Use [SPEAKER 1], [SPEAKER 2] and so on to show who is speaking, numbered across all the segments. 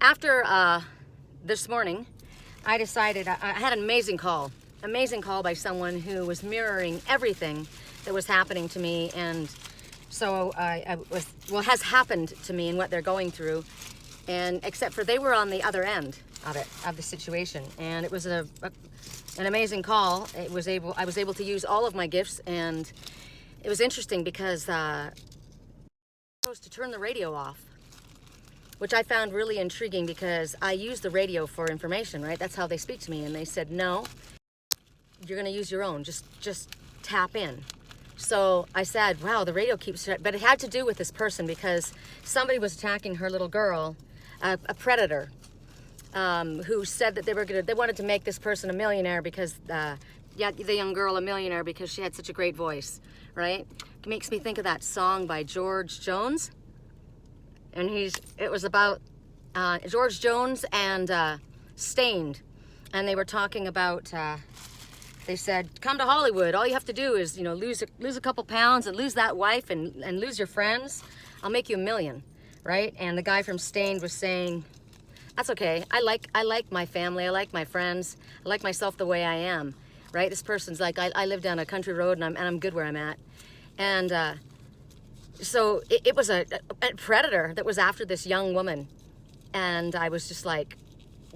[SPEAKER 1] After this morning, I decided, I had an amazing call by someone who was mirroring everything that was happening to me, and so has happened to me and what they're going through, and except for they were on the other end of the situation, and it was an amazing call. I was able to use all of my gifts, and it was interesting because I was supposed to turn the radio off, which I found really intriguing because I use the radio for information, right? That's how they speak to me. And they said, no, you're going to use your own. Just tap in. So I said, wow, the radio keeps... But it had to do with this person because somebody was attacking her little girl, a predator, who said that they wanted to make this person a millionaire because... the young girl a millionaire because she had such a great voice, right? It makes me think of that song by George Jones. And it was about George Jones and Stained. And they were talking about, they said, come to Hollywood. All you have to do is, lose a couple pounds and lose that wife and lose your friends. I'll make you $1 million, right? And the guy from Stained was saying, that's okay. I like my family. I like my friends. I like myself the way I am, right? This person's like, I live down a country road and I'm good where I'm at. And so it was a predator that was after this young woman. And I was just like,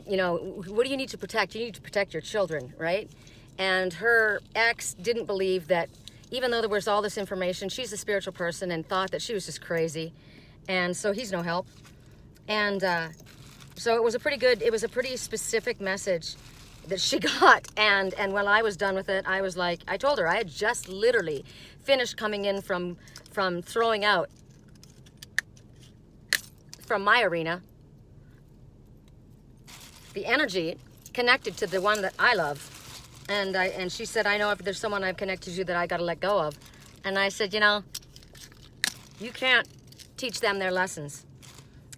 [SPEAKER 1] what do you need to protect? You need to protect your children, right? And her ex didn't believe that, even though there was all this information, she's a spiritual person and thought that she was just crazy. And so he's no help. And so it was a pretty specific message that she got. And when I was done with it, I was like, I told her I had just literally finished coming in from throwing out from my arena the energy connected to the one that I love. And she said, I know if there's someone I've connected to that I got to let go of. And I said, you can't teach them their lessons.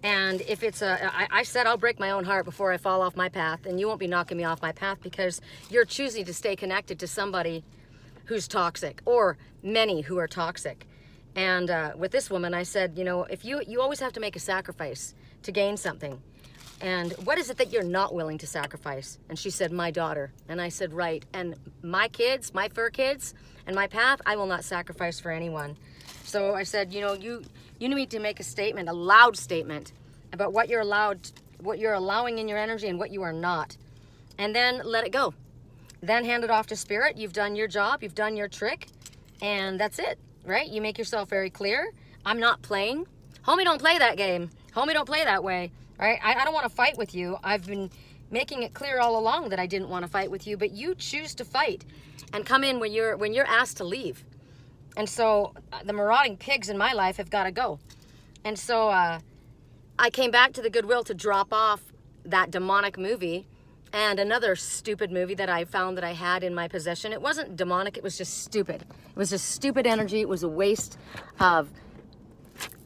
[SPEAKER 1] And if it's I said I'll break my own heart before I fall off my path, and you won't be knocking me off my path because you're choosing to stay connected to somebody who's toxic, or many who are toxic. And with this woman, I said, if you always have to make a sacrifice to gain something. And what is it that you're not willing to sacrifice? And she said, my daughter. And I said, right. And my kids, my fur kids, and my path, I will not sacrifice for anyone. So I said, you need to make a statement, a loud statement about what you're allowing in your energy and what you are not. And then let it go. Then hand it off to spirit. You've done your job, you've done your trick, and that's it, right? You make yourself very clear. I'm not playing. Homie, don't play that game. Homie, don't play that way, right? I don't want to fight with you. I've been making it clear all along that I didn't want to fight with you, but you choose to fight and come in when you're asked to leave. And so the marauding pigs in my life have got to go. And so I came back to the Goodwill to drop off that demonic movie and another stupid movie that I found that I had in my possession. It wasn't demonic, it was just stupid. It was just stupid energy. It was a waste of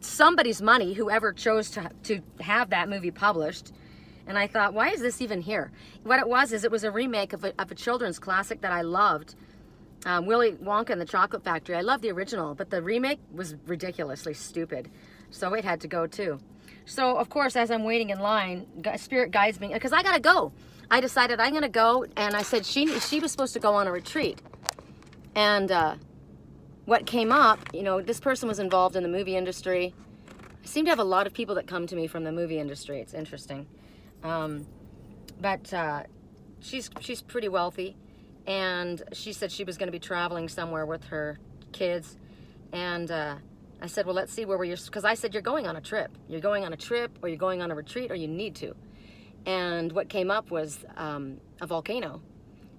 [SPEAKER 1] somebody's money, whoever chose to have that movie published. And I thought, why is this even here? What it was a remake of a children's classic that I loved. Willy Wonka and the Chocolate Factory. I love the original, but the remake was ridiculously stupid. So it had to go too. So, of course, as I'm waiting in line, Spirit guides me, because I got to go. I decided I'm going to go, and I said she was supposed to go on a retreat. And what came up, this person was involved in the movie industry. I seem to have a lot of people that come to me from the movie industry. It's interesting. But she's pretty wealthy. And she said she was going to be traveling somewhere with her kids. And I said, well, let's see where we're... Because I said, you're going on a trip. You're going on a trip, or you're going on a retreat, or you need to. And what came up was a volcano.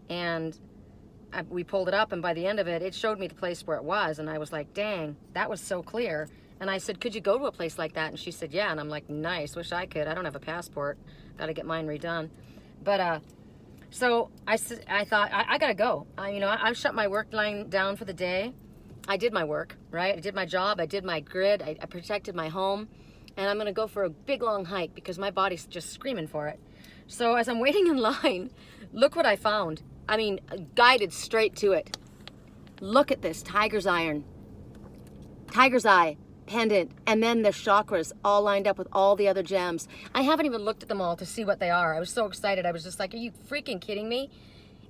[SPEAKER 1] And we pulled it up, and by the end of it, it showed me the place where it was. And I was like, dang, that was so clear. And I said, could you go to a place like that? And she said, yeah. And I'm like, nice, wish I could. I don't have a passport. Got to get mine redone. But... So I thought, I got to go. I shut my work line down for the day. I did my work, right? I did my job. I did my grid. I protected my home. And I'm going to go for a big, long hike because my body's just screaming for it. So as I'm waiting in line, look what I found. Guided straight to it. Look at this tiger's eye. pendant, and then the chakras all lined up with all the other gems. I haven't even looked at them all to see what they are. I was so excited. I was just like, are you freaking kidding me?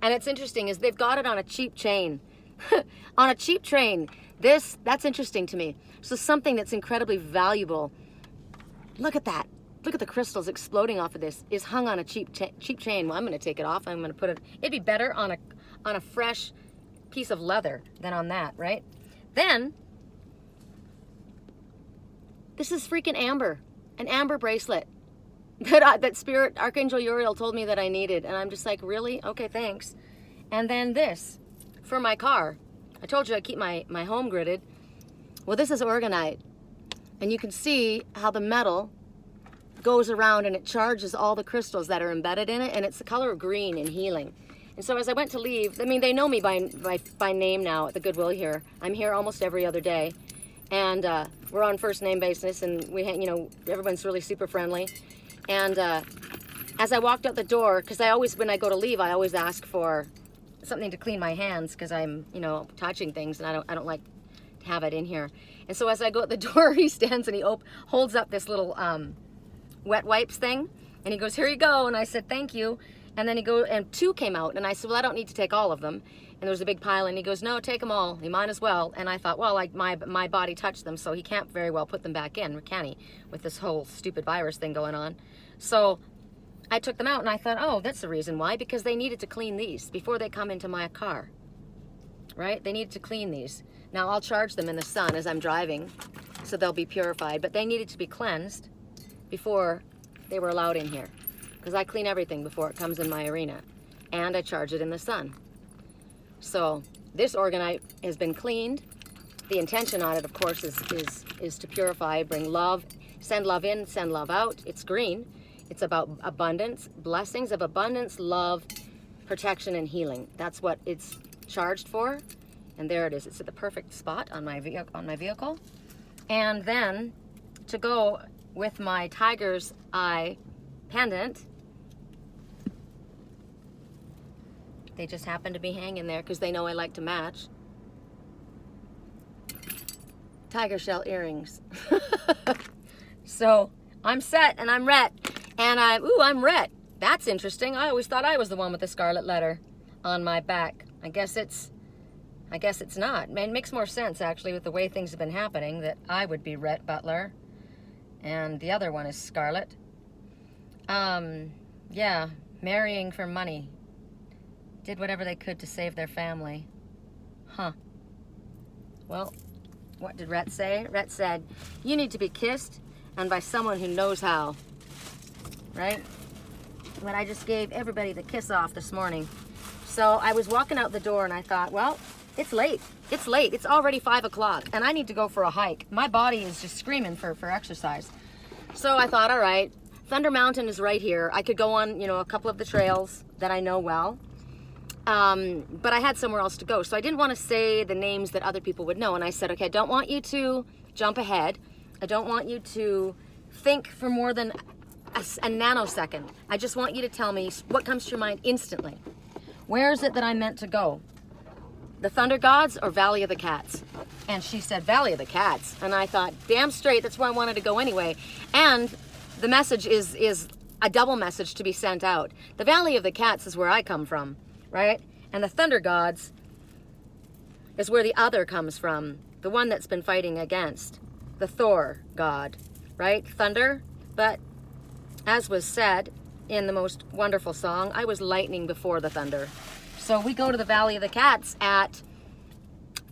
[SPEAKER 1] And it's interesting is they've got it on a cheap chain. On a cheap chain. That's interesting to me. So something that's incredibly valuable. Look at that. Look at the crystals exploding off of this. Is hung on a cheap chain. Well, I'm going to take it off. I'm going to put it. It'd be better on a fresh piece of leather than on that, right? Then this is freaking amber, an amber bracelet that Spirit Archangel Uriel told me that I needed, and I'm just like, really? Okay, thanks. And then this for my car. I told you I keep my home gridded. Well, this is Orgonite, and you can see how the metal goes around and it charges all the crystals that are embedded in it, and it's the color of green and healing. And so as I went to leave, I mean, they know me by name now at the Goodwill here. I'm here almost every other day, and we're on first name basis, and everyone's really super friendly. And as I walked out the door, because when I go to leave, I always ask for something to clean my hands because I'm, touching things, and I don't like to have it in here. And so as I go out the door, he stands and he holds up this little wet wipes thing, and he goes, "Here you go." And I said, "Thank you." And then and 2 came out, and I said, "Well, I don't need to take all of them." And there was a big pile, and he goes, "No, take them all. You might as well." And I thought, well, like my body touched them, so he can't very well put them back in, can he? With this whole stupid virus thing going on. So I took them out, and I thought, oh, that's the reason why, because they needed to clean these before they come into my car, right? They needed to clean these. Now I'll charge them in the sun as I'm driving, so they'll be purified, but they needed to be cleansed before they were allowed in here, because I clean everything before it comes in my arena, and I charge it in the sun. So this Orgonite has been cleaned. The intention on it, of course, is to purify, bring love, send love in, send love out. It's green. It's about abundance, blessings of abundance, love, protection, and healing. That's what it's charged for. And there it is. It's at the perfect spot on my vehicle. And then to go with my tiger's eye pendant, they just happen to be hanging there because they know I like to match. Tiger shell earrings. So I'm set and I'm ret. And I'm ret. That's interesting. I always thought I was the one with the scarlet letter on my back. I guess it's not. Man, it makes more sense actually with the way things have been happening that I would be Rhett Butler and the other one is Scarlet. Yeah, marrying for money. Did whatever they could to save their family. Huh. Well, what did Rhett say? Rhett said, "You need to be kissed, and by someone who knows how." Right? But I just gave everybody the kiss off this morning. So I was walking out the door and I thought, well, it's late. It's late. It's already 5 o'clock and I need to go for a hike. My body is just screaming for exercise. So I thought, all right, Thunder Mountain is right here. I could go on, a couple of the trails that I know well. But I had somewhere else to go. So I didn't want to say the names that other people would know. And I said, okay, I don't want you to jump ahead. I don't want you to think for more than a nanosecond. I just want you to tell me what comes to your mind instantly. Where is it that I'm meant to go? The Thunder Gods or Valley of the Cats? And she said, Valley of the Cats. And I thought, damn straight, that's where I wanted to go anyway. And the message is a double message to be sent out. The Valley of the Cats is where I come from, right? And the Thunder Gods is where the other comes from, the one that's been fighting against, the Thor god, right? Thunder, but as was said in the most wonderful song, I was lightning before the thunder. So we go to the Valley of the Cats at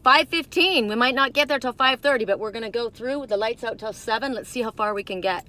[SPEAKER 1] 5:15. We might not get there till 5:30, but we're going to go through with the lights out till 7. Let's see how far we can get.